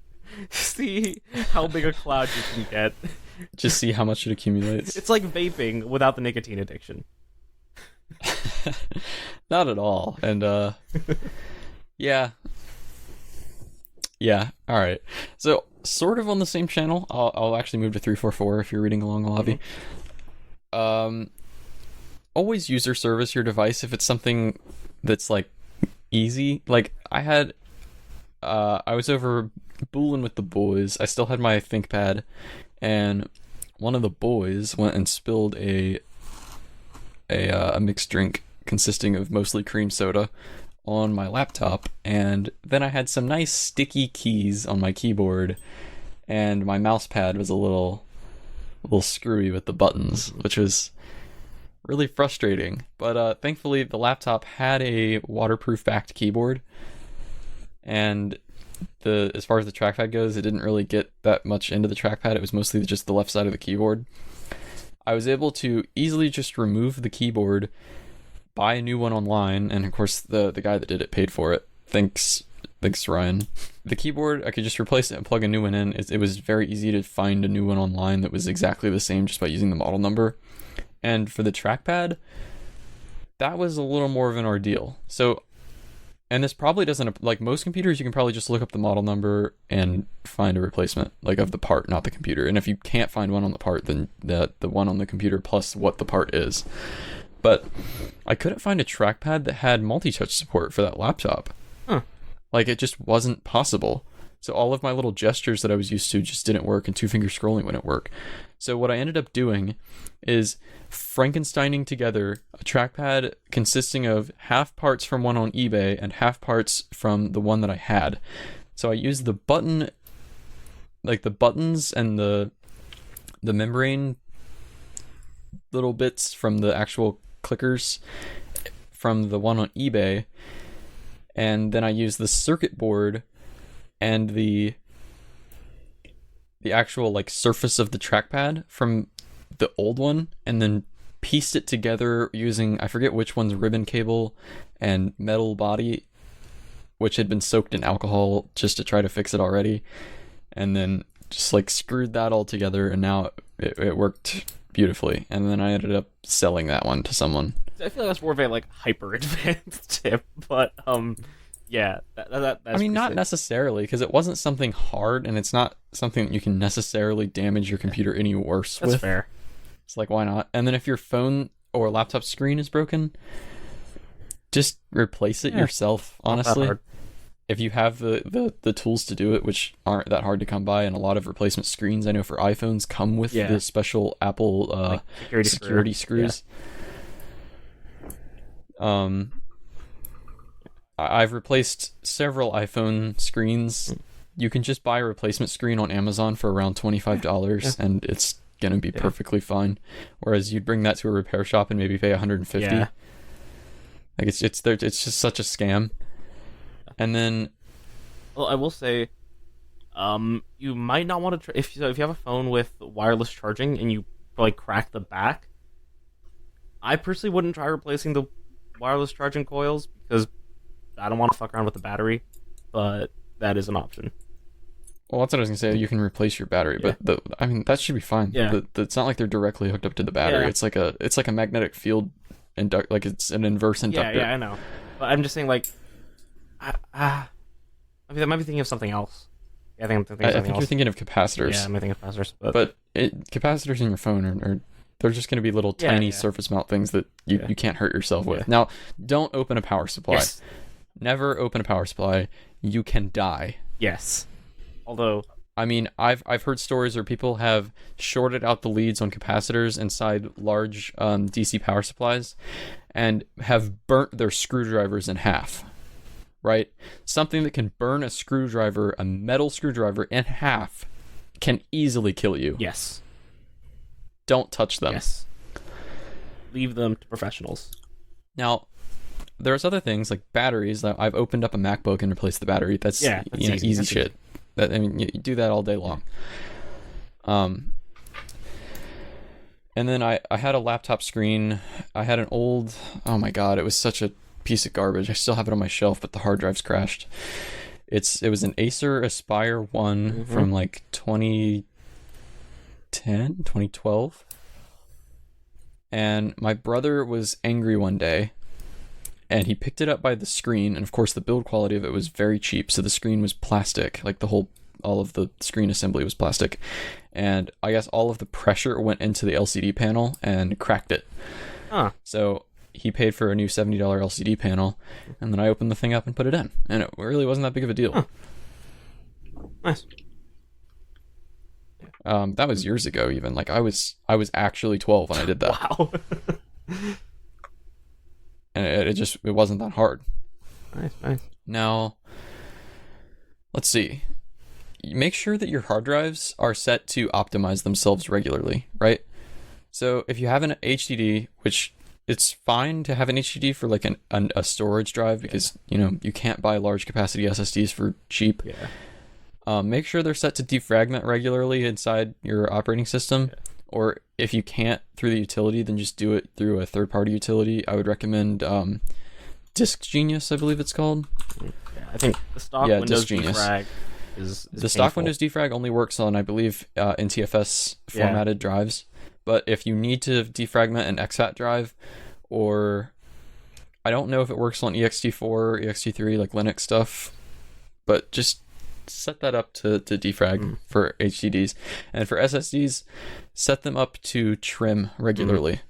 see how big a cloud you can get. Just see how much it accumulates. It's like vaping without the nicotine addiction. Not at all. And yeah. All right. So sort of on the same channel. I'll actually move to 344 if you're reading along, Alavi. Always user service your device if it's something that's like easy. Like I was over booling with the boys. I still had my ThinkPad, and one of the boys went and spilled a mixed drink consisting of mostly cream soda on my laptop, and then I had some nice sticky keys on my keyboard, and my mouse pad was a little screwy with the buttons, which was really frustrating. But thankfully the laptop had a waterproof backed keyboard, and as far as the trackpad goes, it didn't really get that much into the trackpad. It was mostly just the left side of the keyboard. I was able to easily just remove the keyboard, buy a new one online, and of course the guy that did it paid for it. Thanks Ryan. The keyboard, I could just replace it and plug a new one in. It was very easy to find a new one online that was exactly the same just by using the model number. And for the trackpad, that was a little more of an ordeal. So, and this probably doesn't, like most computers, you can probably just look up the model number and find a replacement, like of the part, not the computer. And if you can't find one on the part, then the one on the computer plus what the part is. But I couldn't find a trackpad that had multi-touch support for that laptop. Like, it just wasn't possible. So all of my little gestures that I was used to just didn't work, and two-finger scrolling wouldn't work. So what I ended up doing is Frankensteining together a trackpad consisting of half parts from one on eBay and half parts from the one that I had. So I used the button, like the buttons and the membrane little bits from the actual clickers from the one on eBay, and then I used the circuit board and the actual like surface of the trackpad from the old one, and then pieced it together using, I forget which one's ribbon cable and metal body, which had been soaked in alcohol just to try to fix it already, and then just like screwed that all together, and now it worked beautifully. And then I ended up selling that one to someone. I feel like that's more of a like hyper advanced tip, but yeah, that's I mean, not necessarily, because it wasn't something hard, and it's not something that you can necessarily damage your computer any worse with. That's fair. It's like, why not? And then if your phone or laptop screen is broken, just replace it yourself, honestly. If you have the tools to do it, which aren't that hard to come by, and a lot of replacement screens I know for iPhones come with the special Apple like security screws. Yeah. I've replaced several iPhone screens. You can just buy a replacement screen on Amazon for around $25, and it's gonna be perfectly fine. Whereas you'd bring that to a repair shop and maybe pay $150. Yeah. Like it's just such a scam. And then, well, I will say, you might not want to if you have a phone with wireless charging and you like crack the back. I personally wouldn't try replacing the wireless charging coils because I don't want to fuck around with the battery, but that is an option. Well, that's what I was gonna say. You can replace your battery, but I mean that should be fine. Yeah, it's not like they're directly hooked up to the battery. Yeah. It's like a magnetic field like it's an inverse inductor. Yeah, I know. But I'm just saying, like, I mean, I might be thinking of something else. Yeah, I think you're thinking of capacitors. Yeah, I'm thinking of capacitors. But capacitors in your phone are they're just going to be little tiny surface mount things that you can't hurt yourself with. Now, don't open a power supply. Yes. Never open a power supply. You can die. Yes. Although, I mean, I've heard stories where people have shorted out the leads on capacitors inside large DC power supplies and have burnt their screwdrivers in half. Right? Something that can burn a metal screwdriver in half can easily kill you. Yes. Don't touch them. Yes. Leave them to professionals. Now, there's other things like batteries. I've opened up a MacBook and replaced the battery. That's easy shit. I mean, you do that all day long. And then I had a laptop screen. I had an old, oh my god, it was such a piece of garbage. I still have it on my shelf, but the hard drive's crashed. It was an Acer Aspire 1 from like 2012. And my brother was angry one day, and he picked it up by the screen, and of course the build quality of it was very cheap, so the screen was plastic, like the whole all of the screen assembly was plastic, and I guess all of the pressure went into the LCD panel and cracked it. Huh. So he paid for a new $70 LCD panel, and then I opened the thing up and put it in, and it really wasn't that big of a deal. Huh. Nice. That was years ago, even. Like, I was actually 12 when I did that. Wow. And it wasn't that hard. Nice. Now, let's see. Make sure that your hard drives are set to optimize themselves regularly, right? So if you have an HDD, which it's fine to have an HDD for like a storage drive, because you can't buy large capacity SSDs for cheap. Yeah. Make sure they're set to defragment regularly inside your operating system. Yeah. Or if you can't through the utility, then just do it through a third-party utility. I would recommend Disk Genius, I believe it's called. Yeah, I think the stock Windows defrag is the stock Windows defrag only works on, I believe, NTFS formatted drives. But if you need to defragment an exFAT drive, or I don't know if it works on ext4 or ext3, like Linux stuff, but just set that up to defrag for HDDs. And for SSDs, set them up to trim regularly.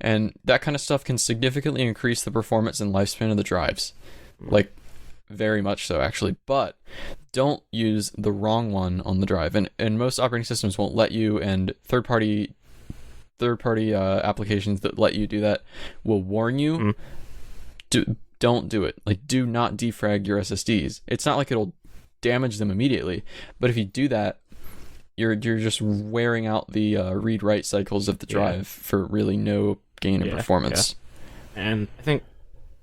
And that kind of stuff can significantly increase the performance and lifespan of the drives. Like, very much so, actually. But don't use the wrong one on the drive. And most operating systems won't let you, and third-party applications that let you do that will warn you. Don't do it. Like, do not defrag your SSDs. It's not like it'll damage them immediately, but if you do that, you're just wearing out the read-write cycles of the drive for really no gain in performance. And I think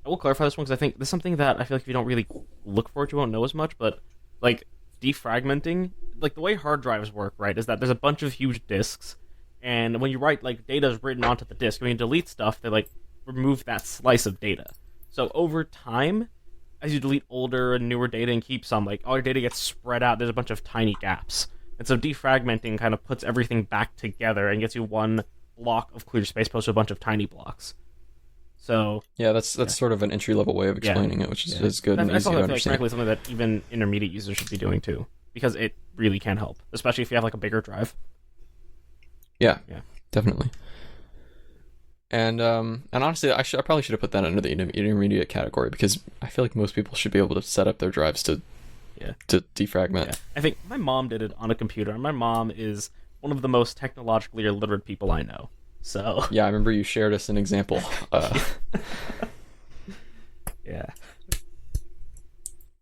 I will clarify this one, because I think this is something that I feel like if you don't really look for it, you won't know as much. But like defragmenting, like the way hard drives work, right, is that there's a bunch of huge disks, and when you write, like, data is written onto the disk. When you delete stuff, they like remove that slice of data. So over time, as you delete older and newer data and keep some, like, all your data gets spread out. There's a bunch of tiny gaps. And so defragmenting kind of puts everything back together and gets you one block of clear space opposed to a bunch of tiny blocks. So yeah, that's sort of an entry-level way of explaining it, which is good and easy to understand. Like, frankly, something that even intermediate users should be doing too, because it really can help, especially if you have like a bigger drive. Yeah, definitely. And honestly, I probably should have put that under the intermediate category, because I feel like most people should be able to set up their drives to defragment. Yeah. I think my mom did it on a computer, and my mom is one of the most technologically illiterate people I know. So yeah, I remember you shared us an example. Yeah.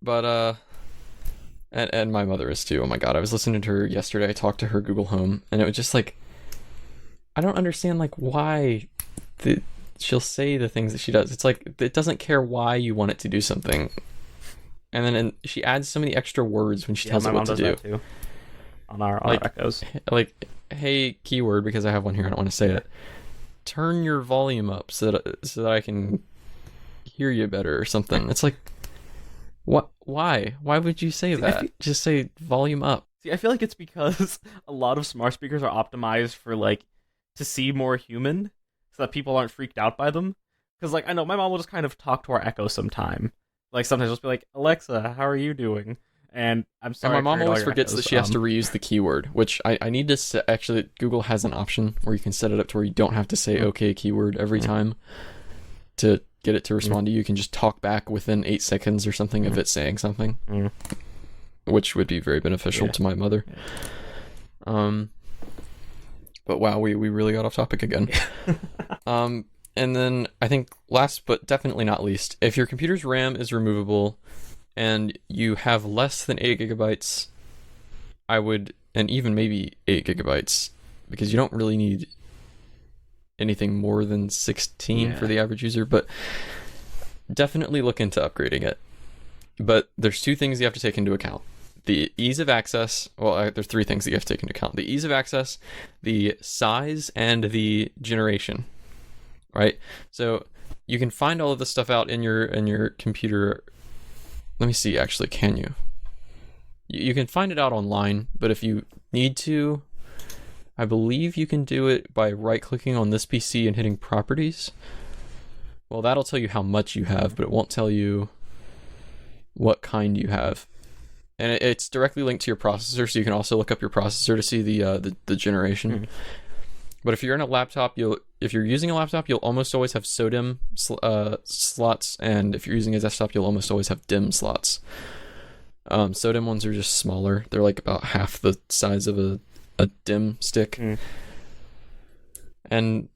But and my mother is too. Oh my god, I was listening to her yesterday. I talked to her Google Home, and it was just like, I don't understand like why she'll say the things that she does. It's like it doesn't care why you want it to do something, and then she adds so many extra words when she tells it what to do. That too. On our Echoes, like, hey, keyword, because I have one here. I don't want to say it. Turn your volume up so that I can hear you better or something. It's like, what? Why? Why would you say that? Just say volume up. See, I feel like it's because a lot of smart speakers are optimized for like to see more human, so that people aren't freaked out by them. Because like I know my mom will just kind of talk to our Echo sometime. Like sometimes she'll just be like, Alexa, how are you doing? And I'm sorry. And my mom always forgets that she has to reuse the keyword, which I need to actually. Google has an option where you can set it up to where you don't have to say OK keyword every time to get it to respond to you. You can just talk back within 8 seconds or something of it saying something, which would be very beneficial to my mother. But wow, we really got off topic again. And then I think last but definitely not least, if your computer's RAM is removable and you have less than 8 gigabytes, I would, and even maybe 8 gigabytes, because you don't really need anything more than 16 for the average user, but definitely look into upgrading it. But there's 2 things you have to take into account. The ease of access, there's 3 things that you have to take into account. The ease of access, the size, and the generation, right? So you can find all of this stuff out in your computer. Let me see, actually, can you? You can find it out online, but if you need to, I believe you can do it by right-clicking on this PC and hitting Properties. Well, that'll tell you how much you have, but it won't tell you what kind you have. and it's directly linked to your processor, so you can also look up your processor to see the generation. But if you're in a laptop, if you're using a laptop, you'll almost always have SODIMM slots, and if you're using a desktop, you'll almost always have DIMM slots. SODIMM ones are just smaller. They're like about half the size of a DIMM stick. And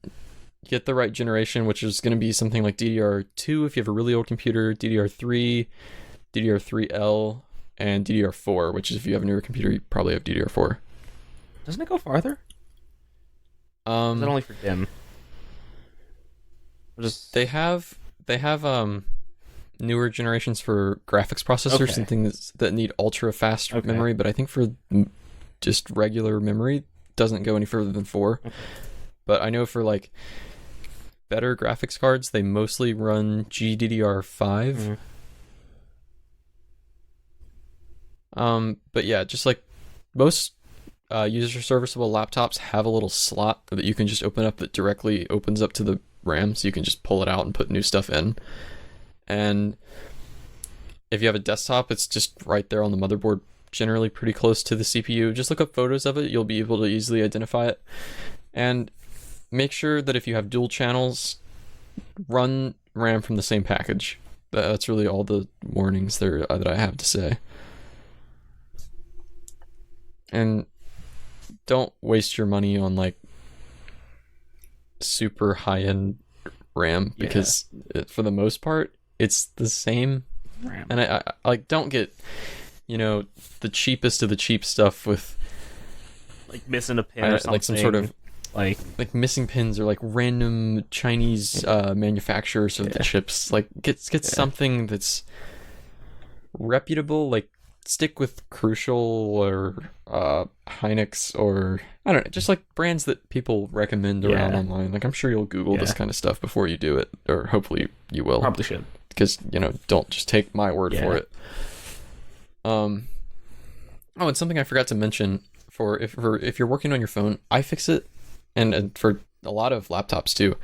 get the right generation, which is going to be something like DDR2 if you have a really old computer, DDR3, DDR3L, and DDR4, which is if you have a newer computer, you probably have DDR4. Doesn't it go farther? Is that only for DIMM? They have newer generations for graphics processors and things that need ultra fast memory, but I think for just regular memory, it doesn't go any further than 4. But I know for like better graphics cards, they mostly run GDDR5. But yeah, just like most user serviceable laptops have a little slot that you can just open up that directly opens up to the RAM, so you can just pull it out and put new stuff in. And if you have a desktop, it's just right there on the motherboard, generally pretty close to the CPU. Just look up photos of it, you'll be able to easily identify it. And make sure that if you have dual channels, run RAM from the same package. That's really all the warnings there that I have to say. And don't waste your money on like super high-end RAM, because for the most part it's the same RAM. And I like, don't get, the cheapest of the cheap stuff with like missing a pin or something, like some sort of like missing pins, or like random Chinese manufacturers of the chips. Like get something that's reputable. Like stick with Crucial or Hynix, or I don't know, just like brands that people recommend around online. Like I'm sure you'll Google this kind of stuff before you do it, or hopefully you will. Probably should, because don't just take my word for it. Oh, and something I forgot to mention, if you're working on your phone, iFixit, and for a lot of laptops too,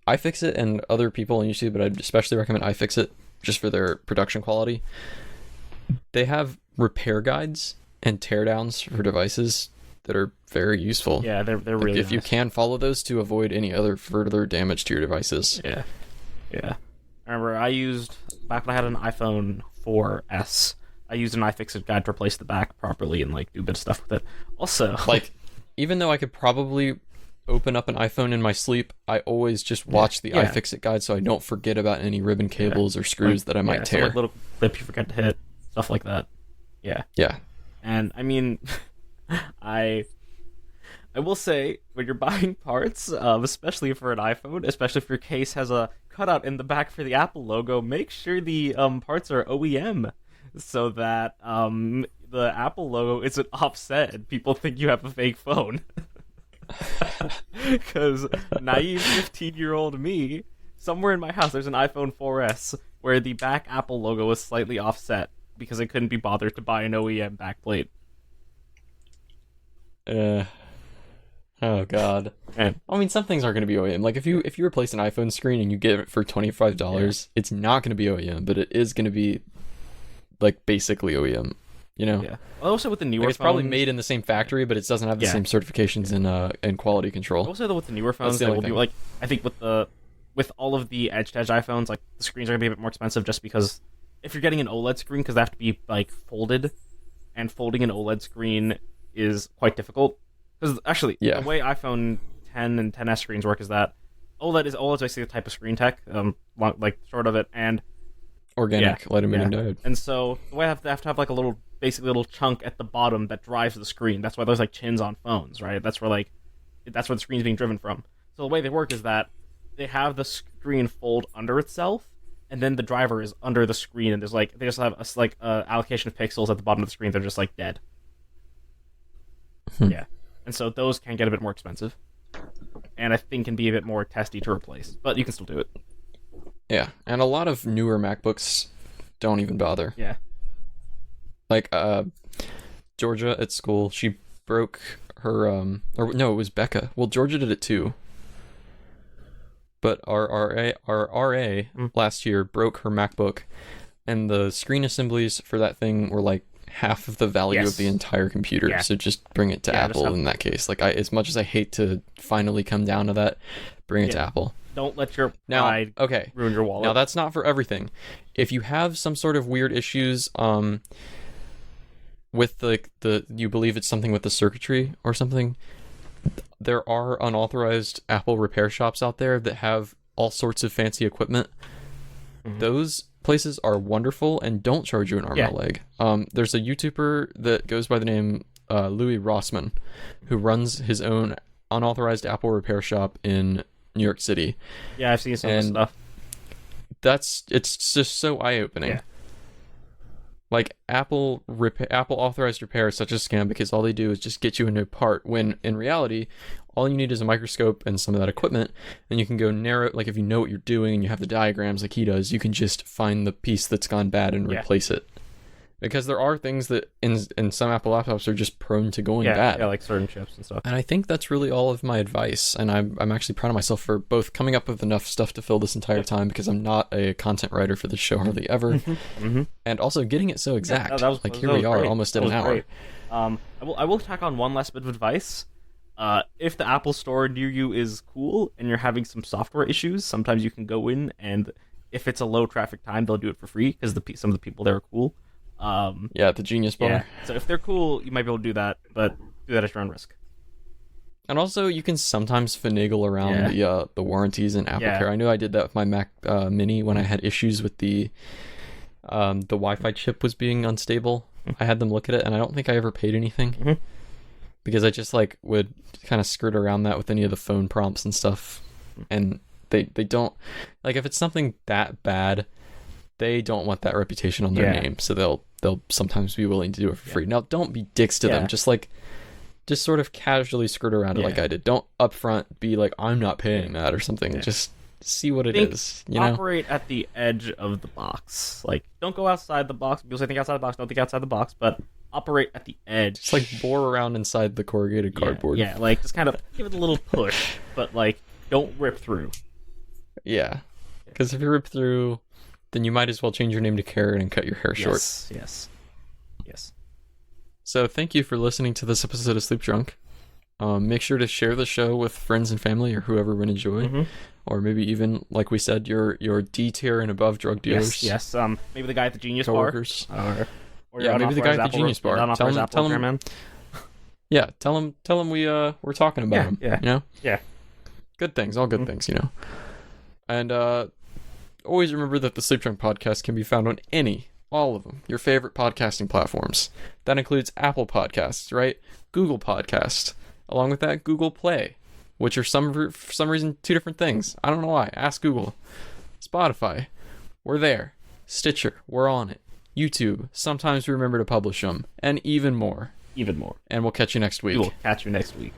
iFixit and other people on YouTube, but I'd especially recommend iFixit just for their production quality. They have repair guides and teardowns for devices that are very useful. Yeah, they're really if nice. You can follow those to avoid any other further damage to your devices. Yeah. I remember back when I had an iPhone 4S, I used an iFixit guide to replace the back properly and like do a bit of stuff with it. Also, like, even though I could probably open up an iPhone in my sleep, I always just watch the iFixit guide so I don't forget about any ribbon cables or screws that I might tear. Some, like, little clip you forget to hit, stuff like that. Yeah. And I mean, I will say, when you're buying parts, especially for an iPhone, especially if your case has a cutout in the back for the Apple logo, make sure the parts are OEM, so that the Apple logo isn't offset and people think you have a fake phone. Because naive 15-year-old me, somewhere in my house there's an iPhone 4S where the back Apple logo is slightly offset because I couldn't be bothered to buy an OEM backplate. Oh god. I mean, some things aren't going to be OEM. Like if you replace an iPhone screen and you get it for $25, it's not going to be OEM, but it is going to be like basically OEM. Yeah. Also with the newer it's phones, probably made in the same factory, but it doesn't have the same certifications and quality control. Also, with the newer phones, they will be like, I think with all of the edge-to-edge iPhones, like the screens are gonna be a bit more expensive just because if you're getting an OLED screen, because they have to be like folded, and folding an OLED screen is quite difficult. Because actually, the way iPhone 10 and 10s screens work is that OLED is basically the type of screen tech, like sort of it, and organic light emitting diode. And so the way they have to have like a little chunk at the bottom that drives the screen. That's why there's like chins on phones, right? That's where the screen's being driven from. So the way they work is that they have the screen fold under itself, and then the driver is under the screen, and they just have a allocation of pixels at the bottom of the screen. They're just like dead. Yeah, and so those can get a bit more expensive, and I think can be a bit more testy to replace, but you can still do it. Yeah, and a lot of newer MacBooks don't even bother. Yeah. Like, Georgia at school, she broke her, or no, it was Becca. Well, Georgia did it too. But our RA last year broke her MacBook, and the screen assemblies for that thing were like half of the value of the entire computer. Yeah. So just bring it to Apple in that case. Like, as much as I hate to finally come down to that, bring it to Apple. Don't let your pride ruin your wallet. Now, that's not for everything. If you have some sort of weird issues with the you believe it's something with the circuitry or something, there are unauthorized Apple repair shops out there that have all sorts of fancy equipment. Those places are wonderful and don't charge you an arm and a leg. There's a YouTuber that goes by the name Louis Rossman, who runs his own unauthorized Apple repair shop in New York City. Yeah, I've seen some of the stuff. It's just so eye-opening. Yeah. Like, Apple authorized repair is such a scam because all they do is just get you a new part, when in reality all you need is a microscope and some of that equipment, and you can go narrow. Like, if you know what you're doing and you have the diagrams like he does, you can just find the piece that's gone bad and replace it. Because there are things that in some Apple laptops are just prone to going bad. Yeah, like certain chips and stuff. And I think that's really all of my advice. And I'm actually proud of myself for both coming up with enough stuff to fill this entire time, because I'm not a content writer for this show hardly ever. And also getting it so exact. Here we are, almost at an hour. I will tack on one last bit of advice. If the Apple Store near you is cool and you're having some software issues, sometimes you can go in, and if it's a low traffic time, they'll do it for free because some of the people there are cool. The Genius Bar. Yeah. So if they're cool, you might be able to do that, but do that at your own risk. And also, you can sometimes finagle around the warranties in AppleCare. I know I did that with my Mac Mini when I had issues with the Wi-Fi chip was being unstable. I had them look at it, and I don't think I ever paid anything because I just would kind of skirt around that with any of the phone prompts and stuff. And they don't, if it's something that bad, they don't want that reputation on their name, so they'll sometimes be willing to do it for free. Now, don't be dicks to them. Just sort of casually skirt around it like I did. Don't upfront be like, I'm not paying that or something. Just see what it is. Operate at the edge of the box. Don't go outside the box. People say think outside the box. Don't think outside the box, but operate at the edge. Just bore around inside the corrugated cardboard. Yeah, just kind of give it a little push, but don't rip through. Yeah, because if you rip through, then you might as well change your name to Karen and cut your hair short. Yes. So thank you for listening to this episode of Sleep Drunk. Make sure to share the show with friends and family or whoever would enjoy. Or maybe even, like we said, your D-tier and above drug dealers. Yes. Maybe the guy at the Genius coworkers. Bar. Maybe the guy at the Genius Bar. Tell him. Yeah, tell him we're talking about him. Yeah. Yeah. Good things, all good things, And always remember that the Sleep Drunk podcast can be found on all of them, your favorite podcasting platforms. That includes Apple Podcasts, right? Google Podcast. Along with that, Google Play, which are for some reason two different things. I don't know why. Ask Google. Spotify. We're there. Stitcher. We're on it. YouTube. Sometimes we remember to publish them. And even more. Even more. And we'll catch you next week. We will catch you next week.